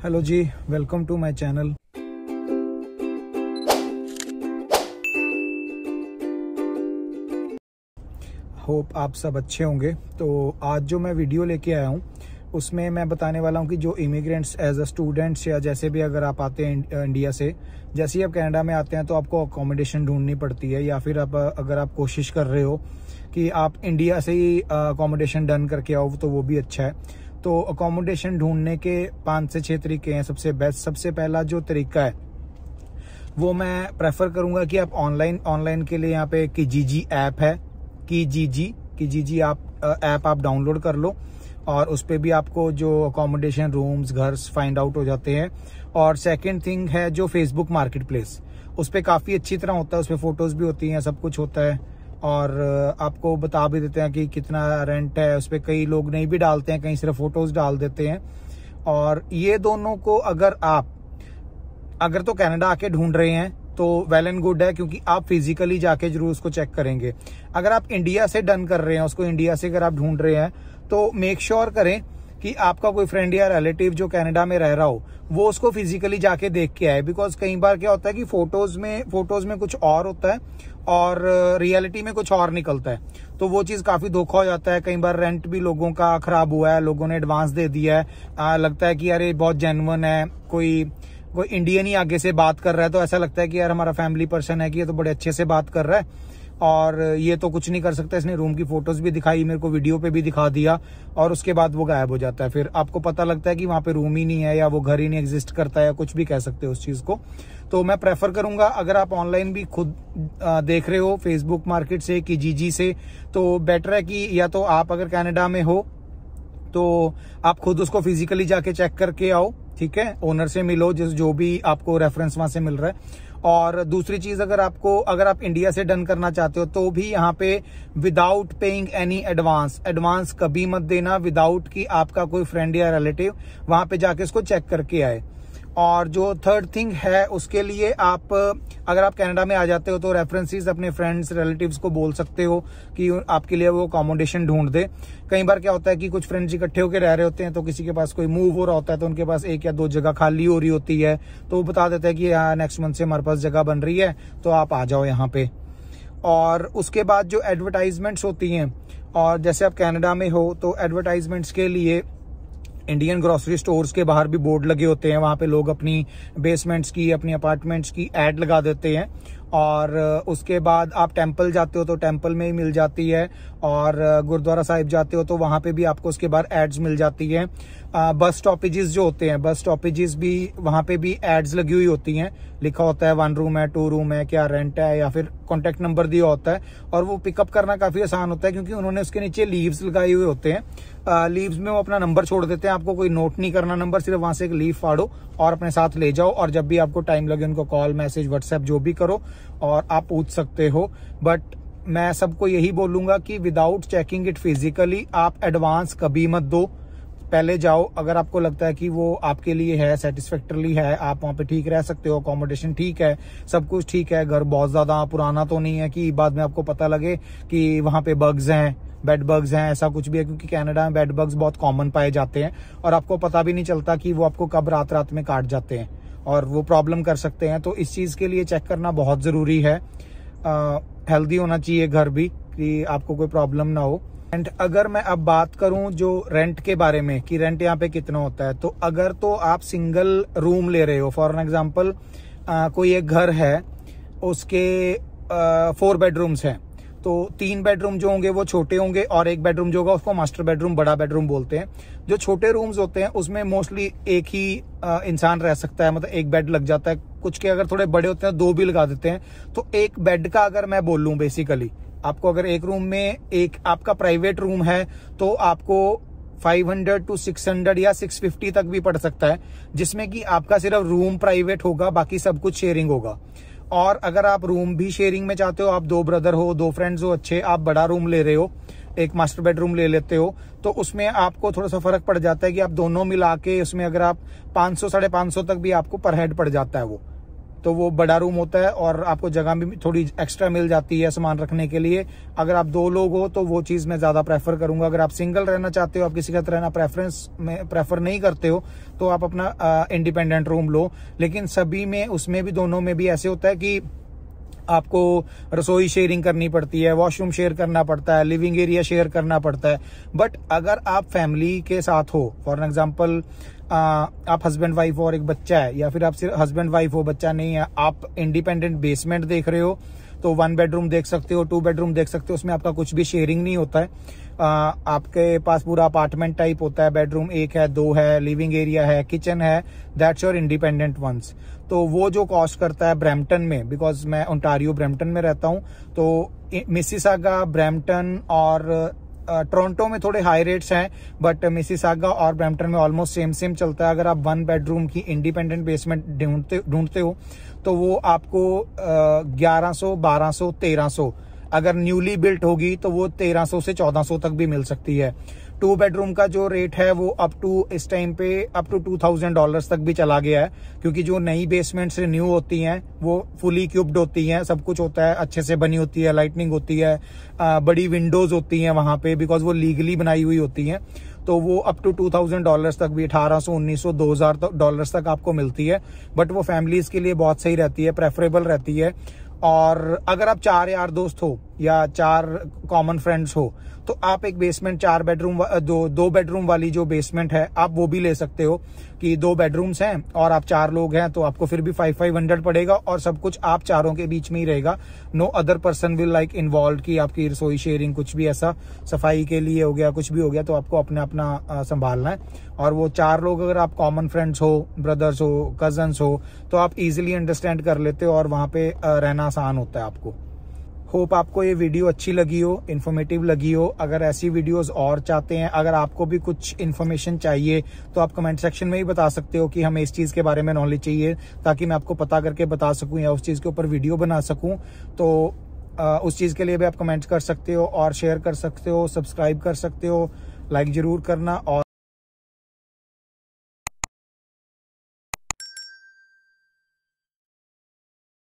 Hello ji, welcome to my channel. Hope आप सब अच्छे होंगे। तो आज जो मैं वीडियो लेके आया हूँ उसमें मैं बताने वाला हूँ कि जो इमिग्रेंट्स एज अ स्टूडेंट्स या जैसे भी अगर आप आते हैं इंडिया से, जैसे ही आप कनाडा में आते हैं तो आपको अकोमोडेशन ढूंढनी पड़ती है, या फिर अगर आप कोशिश कर रहे हो कि आप इंडिया से ही अकोमोडेशन डन करके आओ तो वो भी अच्छा है। तो अकोमोडेशन ढूंढने के 5 से 6 तरीके हैं। सबसे पहला जो तरीका है वो मैं प्रेफर करूंगा कि आप ऑनलाइन के लिए यहाँ पे किजीजी ऐप है, किजीजी ऐप आप डाउनलोड कर लो और उस पे भी आपको जो अकोमोडेशन रूम्स घर फाइंड आउट हो जाते हैं। और सेकंड थिंग है जो फेसबुक मार्केट प्लेस, उस पे काफ़ी अच्छी तरह होता है, उस पे फोटोज़ भी होती हैं, सब कुछ होता है और आपको बता भी देते हैं कि कितना रेंट है। उस पे कई लोग नहीं भी डालते हैं, कहीं सिर्फ फोटोज़ डाल देते हैं। और ये दोनों को अगर तो कनाडा आके ढूंढ रहे हैं तो वेल एंड गुड है, क्योंकि आप फिजिकली जाके जरूर उसको चेक करेंगे। अगर आप इंडिया से डन कर रहे हैं उसको, इंडिया से अगर आप ढूंढ रहे हैं तो मेक श्योर करें कि आपका कोई फ्रेंड या रिलेटिव जो कनाडा में रह रहा हो वो उसको फिजिकली जाके देख के आए। बिकॉज कई बार क्या होता है कि फोटोज में कुछ और होता है और रियलिटी में कुछ और निकलता है, तो वो चीज काफी धोखा हो जाता है। कई बार रेंट भी लोगों का खराब हुआ है, लोगों ने एडवांस दे दिया है, लगता है कि यार ये बहुत जेन्युइन है, कोई इंडियन ही आगे से बात कर रहा है तो ऐसा लगता है कि यार हमारा फैमिली पर्सन है कि ये तो बड़े अच्छे से बात कर रहा है और ये तो कुछ नहीं कर सकता। इसने रूम की फोटोज भी दिखाई, मेरे को वीडियो पे भी दिखा दिया और उसके बाद वो गायब हो जाता है। फिर आपको पता लगता है कि वहां पे रूम ही नहीं है या वो घर ही नहीं एग्जिस्ट करता है, या कुछ भी कह सकते हो उस चीज को। तो मैं प्रेफर करूंगा अगर आप ऑनलाइन भी खुद देख रहे हो फेसबुक मार्केट से, किजीजी से, तो बेटर है कि या तो आप अगर कनाडा में हो तो आप खुद उसको फिजिकली जाके चेक करके आओ, ठीक है, ओनर से मिलो जो भी आपको रेफरेंस वहां से मिल रहा है। और दूसरी चीज, अगर आप इंडिया से डन करना चाहते हो तो भी यहाँ पे विदाउट पेइंग एनी एडवांस कभी मत देना, विदाउट कि आपका कोई फ्रेंड या रिलेटिव वहां पे जाके इसको चेक करके आए। और जो थर्ड थिंग है उसके लिए अगर आप कनाडा में आ जाते हो तो रेफरेंसेस अपने फ्रेंड्स रिलेटिव्स को बोल सकते हो कि आपके लिए वो अकोमोडेशन ढूंढ दे। कई बार क्या होता है कि कुछ फ्रेंड्स इकट्ठे होकर रह रहे होते हैं तो किसी के पास कोई मूव हो रहा होता है तो उनके पास 1 या 2 जगह खाली हो रही होती है, तो वो बता देता है कि नेक्स्ट मंथ से हमारे पास जगह बन रही है तो आप आ जाओ यहाँ पे। और उसके बाद जो एडवर्टाइजमेंट्स होती हैं, और जैसे आप कनाडा में हो तो एडवर्टाइजमेंट्स के लिए इंडियन ग्रोसरी स्टोर्स के बाहर भी बोर्ड लगे होते हैं, वहां पे लोग अपनी बेसमेंट्स की, अपनी अपार्टमेंट्स की एड लगा देते हैं। और उसके बाद आप टेंपल जाते हो तो टेंपल में ही मिल जाती है, और गुरुद्वारा साहिब जाते हो तो वहां पे भी आपको उसके बाद एड्स मिल जाती है। बस स्टॉपेजेस जो होते हैं, बस स्टॉपेजेस भी वहां पे भी एड्स लगी हुई होती हैं, लिखा होता है 1 रूम है, 2 रूम है, क्या रेंट है, या फिर कॉन्टेक्ट नंबर दिया होता है। और वो पिकअप करना काफी आसान होता है क्योंकि उन्होंने उसके नीचे लीव्स लगाए हुए होते हैं। लीव्स में वो अपना नंबर छोड़ देते हैं, आपको कोई नोट नहीं करना नंबर, सिर्फ वहां से एक लीव फाड़ो और अपने साथ ले जाओ, और जब भी आपको टाइम लगे उनको कॉल, मैसेज, व्हाट्सएप जो भी करो और आप पूछ सकते हो। बट मैं सबको यही बोलूंगा कि विदाउट चेकिंग इट फिजिकली आप एडवांस कभी मत दो, पहले जाओ। अगर आपको लगता है कि वो आपके लिए है, सेटिस्फैक्टरली है, आप वहां पे ठीक रह सकते हो, अकोमोडेशन ठीक है, सब कुछ ठीक है, घर बहुत ज्यादा पुराना तो नहीं है कि बाद में आपको पता लगे कि वहां पे बग्स हैं, बेड बग्स हैं, ऐसा कुछ भी है, क्योंकि कनाडा में बेड बग्स बहुत कॉमन पाए जाते हैं और आपको पता भी नहीं चलता कि वो आपको कब रात में काट जाते हैं और वो प्रॉब्लम कर सकते हैं। तो इस चीज के लिए चेक करना बहुत जरूरी है। हेल्दी होना चाहिए घर भी, कि आपको कोई प्रॉब्लम ना हो। एंड अगर मैं अब बात करूं जो रेंट के बारे में कि रेंट यहाँ पे कितना होता है, तो अगर तो आप सिंगल रूम ले रहे हो, फॉर एग्जांपल कोई एक घर है उसके 4 बेडरूम्स हैं, तो 3 बेडरूम जो होंगे वो छोटे होंगे और 1 बेडरूम जो होगा उसको मास्टर बेडरूम, बड़ा बेडरूम बोलते हैं। जो छोटे रूम्स होते हैं उसमें मोस्टली एक ही इंसान रह सकता है, मतलब एक बेड लग जाता है। कुछ के अगर थोड़े बड़े होते हैं 2 भी लगा देते हैं। तो एक बेड का अगर मैं बोलूं, बेसिकली आपको अगर एक रूम में एक आपका प्राइवेट रूम है तो आपको 500 to 600 या 650 तक भी पड़ सकता है, जिसमें कि आपका सिर्फ रूम प्राइवेट होगा, बाकी सब कुछ शेयरिंग होगा। और अगर आप रूम भी शेयरिंग में चाहते हो, आप 2 ब्रदर हो, 2 फ्रेंड्स हो, अच्छे, आप बड़ा रूम ले रहे हो, एक मास्टर बेडरूम ले लेते हो, तो उसमें आपको थोड़ा सा फर्क पड़ जाता है कि आप दोनों मिला के उसमें अगर आप 500 550 तक भी आपको पर हेड पड़ जाता है वो। तो वो बड़ा रूम होता है और आपको जगह भी थोड़ी एक्स्ट्रा मिल जाती है सामान रखने के लिए। अगर आप 2 लोग हो तो वो चीज़ मैं ज़्यादा प्रेफर करूंगा। अगर आप सिंगल रहना चाहते हो, आप किसी का रहना प्रेफर नहीं करते हो, तो आप अपना इंडिपेंडेंट रूम लो। लेकिन सभी में, उसमें भी, दोनों में भी ऐसे होता है कि आपको रसोई शेयरिंग करनी पड़ती है, वॉशरूम शेयर करना पड़ता है, लिविंग एरिया शेयर करना पड़ता है। बट अगर आप फैमिली के साथ हो, फॉर एग्जांपल आप हस्बैंड वाइफ हो और एक बच्चा है, या फिर आप सिर्फ हस्बैंड वाइफ हो, बच्चा नहीं है, आप इंडिपेंडेंट बेसमेंट देख रहे हो, तो 1 बेडरूम देख सकते हो, 2 बेडरूम देख सकते हो। उसमें आपका कुछ भी शेयरिंग नहीं होता है। आपके पास पूरा अपार्टमेंट टाइप होता है, बेडरूम 1 है, 2 है, लिविंग एरिया है, किचन है, दैट्स योर इंडिपेंडेंट वंस। तो वो जो कॉस्ट करता है ब्रैम्पटन में, बिकॉज मैं ओंटारियो ब्रैम्पटन में रहता हूँ, तो मिसिसागा, ब्रैम्पटन और टोरंटो में थोड़े हाई रेट्स हैं, बट मिसिसागा और ब्रैम्पटन में ऑलमोस्ट सेम चलता है। अगर आप 1 बेडरूम की इंडिपेंडेंट बेसमेंट ढूंढते हो तो वो आपको 1100, 1200, 1300, अगर न्यूली बिल्ट होगी तो वो 1300 से 1400 तक भी मिल सकती है। 2 बेडरूम का जो रेट है वो इस टाइम पे अप टू $2000 तक भी चला गया है, क्योंकि जो नई बेसमेंट्स रिन्यू होती हैं वो फुली क्यूब्ड होती हैं, सब कुछ होता है, अच्छे से बनी होती है, लाइटनिंग होती है, बड़ी विंडोज होती हैं वहां पे, बिकॉज वो लीगली बनाई हुई होती हैं। तो वो अप टू $2000 तक भी, 1800, 1900, $2000 तक आपको मिलती है। बट वो फैमिलीज के लिए बहुत सही रहती है, प्रेफरेबल रहती है। और अगर आप 4 यार दोस्त हो या 4 कॉमन फ्रेंड्स हो, तो आप एक बेसमेंट 4 बेडरूम, 2 बेडरूम वाली जो बेसमेंट है, आप वो भी ले सकते हो कि 2 बेडरूम्स हैं और आप 4 लोग हैं, तो आपको फिर भी 500 पड़ेगा और सब कुछ आप चारों के बीच में ही रहेगा। No other person will like involve की आपकी रसोई शेयरिंग, कुछ भी ऐसा, सफाई के लिए हो गया, कुछ भी हो गया, तो आपको अपना संभालना है। और वो 4 लोग अगर आप कॉमन फ्रेंड्स हो, ब्रदर्स हो, कजन्स हो, तो आप इजीली अंडरस्टैंड कर लेते हो और वहां पे रहना आसान होता है आपको। होप आपको ये वीडियो अच्छी लगी हो, इन्फॉर्मेटिव लगी हो। अगर ऐसी वीडियोस और चाहते हैं, अगर आपको भी कुछ इन्फॉर्मेशन चाहिए, तो आप कमेंट सेक्शन में ही बता सकते हो कि हमें इस चीज़ के बारे में नॉलेज चाहिए, ताकि मैं आपको पता करके बता सकूं या उस चीज़ के ऊपर वीडियो बना सकूं। तो उस चीज़ के लिए भी आप कमेंट कर सकते हो और शेयर कर सकते हो, सब्सक्राइब कर सकते हो, लाइक जरूर करना। और